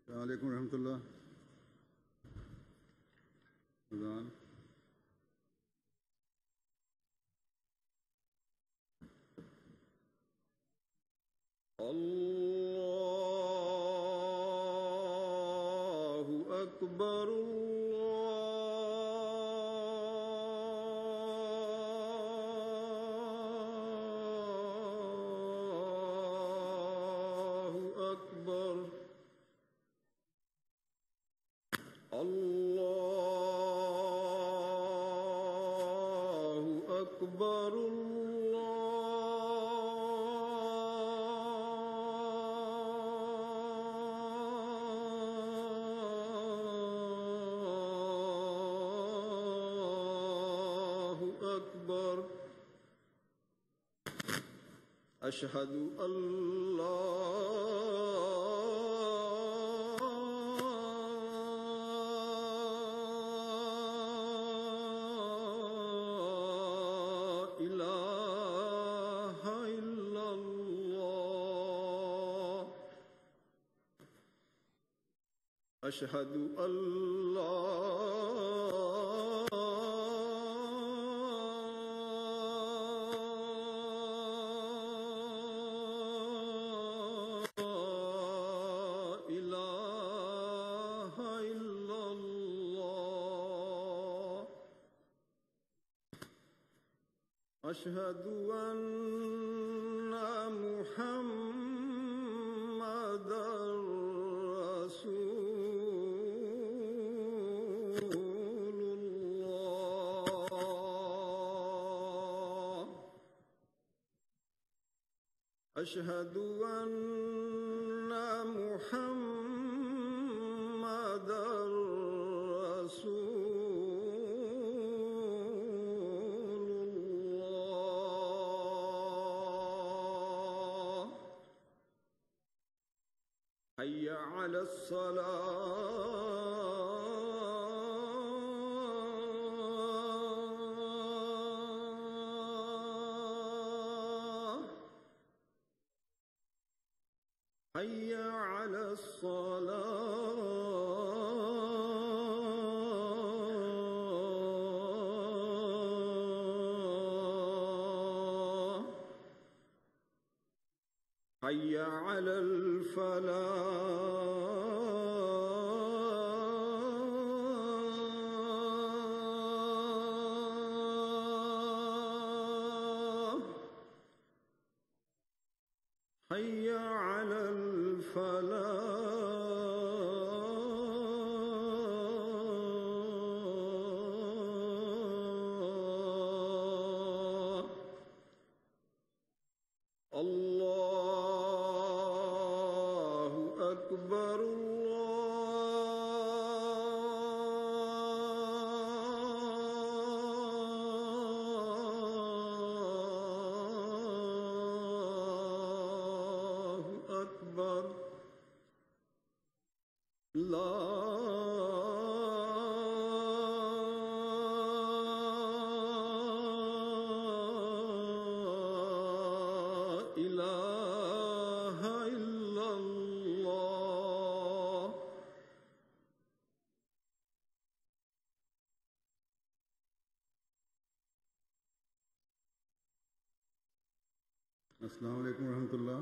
वालेकुम रहमतुल्लाह। अज़ान अल्लाहु अकबर अल्लाहु अकबर अल्लाहु अकबर अल्लाहु अकबर। अशहदु अल्ला इलाहा इल्लल्लाह। अशहदु अल्ला इलाहा इल्लल्लाह। अशहदु अन्ना मुहम्मदर रसूलुल्लाह। अशहदु अन्ना मुहम्मदर रसूलुल्लाह। हय्या अलस्सलाह। हय्या अलस्सलाह। हय्या अलल फलाह। हय्या अलल फलाह। अल्लाहु अकबर अल्लाहु अकबर। ला इलाहा इल्लल्लाह। अस्सलाम वालेकुम रहमतुल्लाह।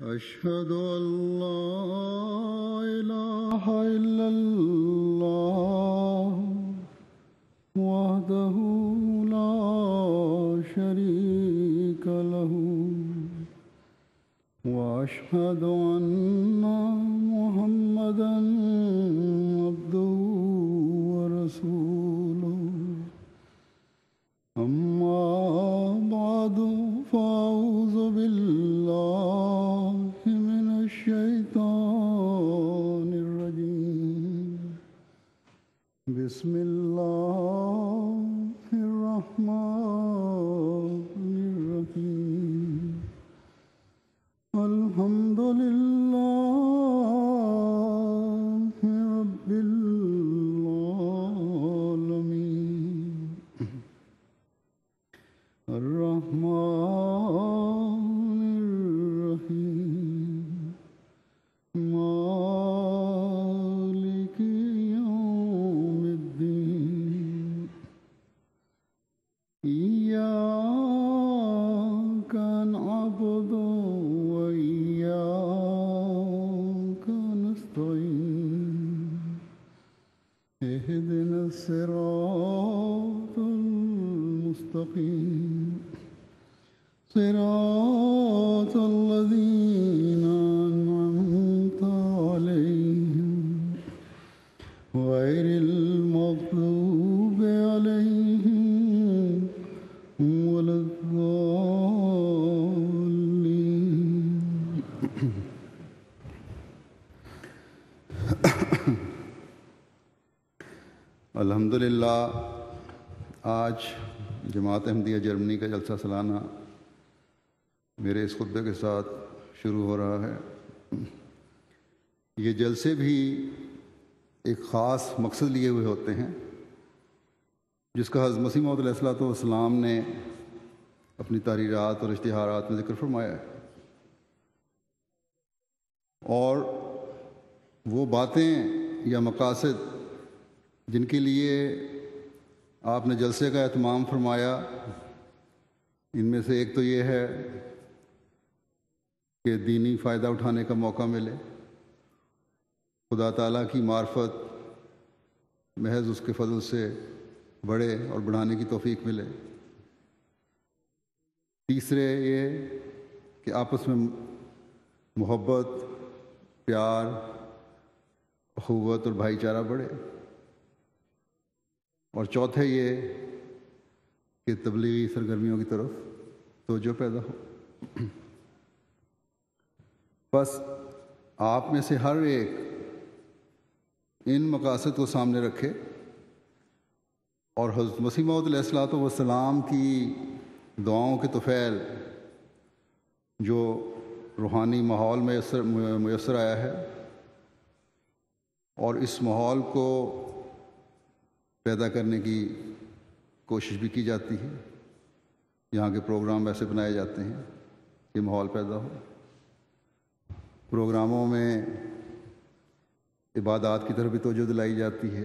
أشهد أن لا إله إلا الله وحده لا شريك له وأشهد أن محمدا عبده ورسوله أما بعد فأعوذ بالله من الشيطان الرجيم بسم الله الرحمن الرحيم الرحمن الرحيم مالك يوم الدين إياك نعبد وإياك نستعين اهدنا الصراط المستقيم صراط الذين أنعمت عليهم غير المغضوب عليهم ولا الضالين. अल्हम्दुलिल्लाह, आज जमात अहमदिया जर्मनी का जलसा सालाना मेरे इस खुतबे के साथ शुरू हो रहा है। ये जलसे भी एक ख़ास मकसद लिए हुए होते हैं, जिसका हज़रत मसीह मौऊद अलैहिस्सलाम ने अपनी तारीरात और इश्तिहारात में ज़िक्र फरमाया है। और वो बातें या मकासद जिनके लिए आपने जलसे का एहतमाम फरमाया, इनमें से एक तो ये है कि दीनी फ़ायदा उठाने का मौका मिले, खुदा ताला की मार्फत महज उसके फजल से बढ़े और बढ़ाने की तौफीक मिले। तीसरे ये कि आपस में मोहब्बत, प्यार, अखुवत और भाईचारा बढ़े। और चौथे ये कि तबलीगी सरगर्मियों की तरफ तवज्जो पैदा हो। बस आप में से हर एक इन मकासद को सामने रखे और हज़रत मसीह मौऊद अलैहिस्सलाम की दुआओं के तुफ़ैल जो रूहानी माहौल में मुयस्सर आया है, और इस माहौल को पैदा करने की कोशिश भी की जाती है। यहाँ के प्रोग्राम ऐसे बनाए जाते हैं कि माहौल पैदा हो। प्रोग्रामों में इबादत की तरफ भी तवज्जो दिलाई जाती है।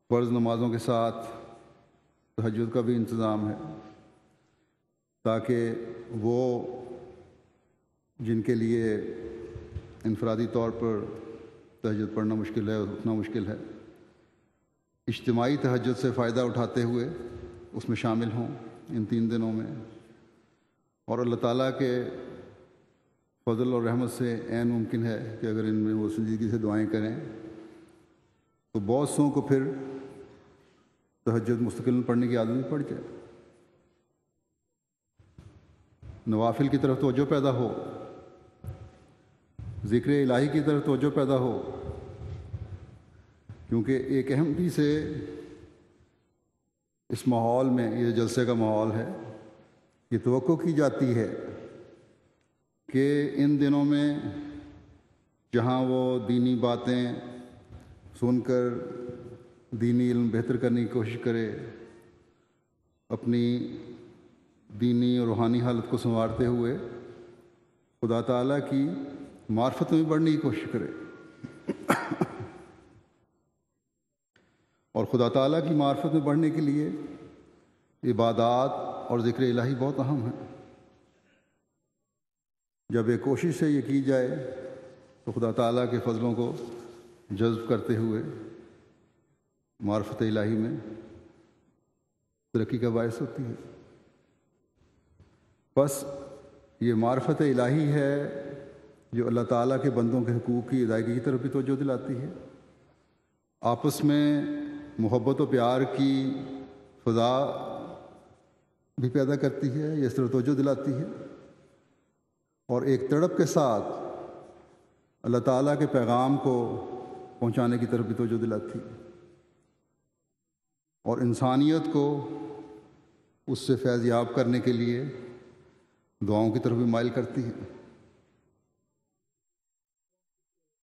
फ़र्ज़ नमाज़ों के साथ तहज्जुद का भी इंतज़ाम है, ताकि वो जिनके लिए इनफरादी तौर पर तहज्जुद पढ़ना मुश्किल है, उठना मुश्किल है, इज्तिमाई तहज्जुद से फ़ायदा उठाते हुए उसमें शामिल हों इन 3 दिनों में। और अल्लाह ताला के फ़ज़ल और रहमत से ऐन मुमकिन है कि अगर इनमें वो संजीदगी से दुआएं करें तो बहुत सौ को फिर तहज्जुद मुस्तकिल पढ़ने की आदत भी पड़ जाए। नवाफिल की तरफ तवज्जो पैदा हो, ज़िक्र इलाही की तरफ तवज्जो पैदा हो, क्योंकि एक अहमदी से इस माहौल में, ये जलसे का माहौल है, ये तवक्को की जाती है कि इन दिनों में जहाँ वो दीनी बातें सुनकर दीनी इल्म बेहतर करने की कोशिश करे, अपनी दीनी और रूहानी हालत को संवारते हुए खुदा ताला की मार्फत में बढ़ने की कोशिश करे। और खुदा ताला की मार्फत में बढ़ने के लिए इबादत और ज़िक्र इलाही बहुत अहम है। जब एक कोशिश से ये की जाए तो खुदा ताला के फ़ज़लों को जज़्ब करते हुए मार्फत इलाही में तरक्की का बायस होती है। बस ये मार्फत इलाही है जो अल्लाह ताला के बंदों के हुकूक़ की अदायगी की तरफ भी तवज्जो दिलाती है, आपस में मोहब्बत और प्यार की फ़ज़ा भी पैदा करती है, ये इस तरह तवज्जो दिलाती है, और एक तड़प के साथ अल्लाह ताला के पैगाम को पहुँचाने की तरफ भी तवज्जो दिलाती है, और इंसानियत को उससे फैज़ याब करने के लिए दुआओं की तरफ भी माइल करती है।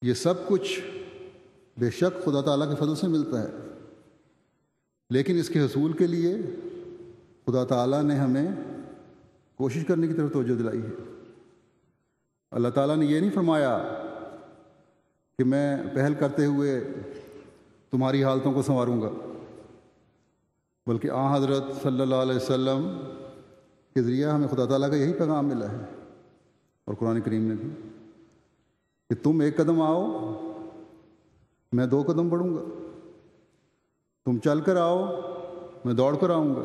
ये सब कुछ बेशक खुदा ताला के फजल से मिलता है, लेकिन इसके हसूल के लिए खुदा ताला ने हमें कोशिश करने की तरफ तवज्जो दिलाई है। अल्लाह ताला ने ये नहीं फरमाया कि मैं पहल करते हुए तुम्हारी हालतों को संवारूंगा, बल्कि हज़रत सल्लल्लाहु अलैहि वसल्लम के ज़रिए हमें खुदा ताला का यही पैगाम मिला है और कुरान करीम ने भी, कि तुम एक कदम आओ मैं 2 कदम बढ़ूंगा, तुम चल कर आओ मैं दौड़ कर आऊँगा।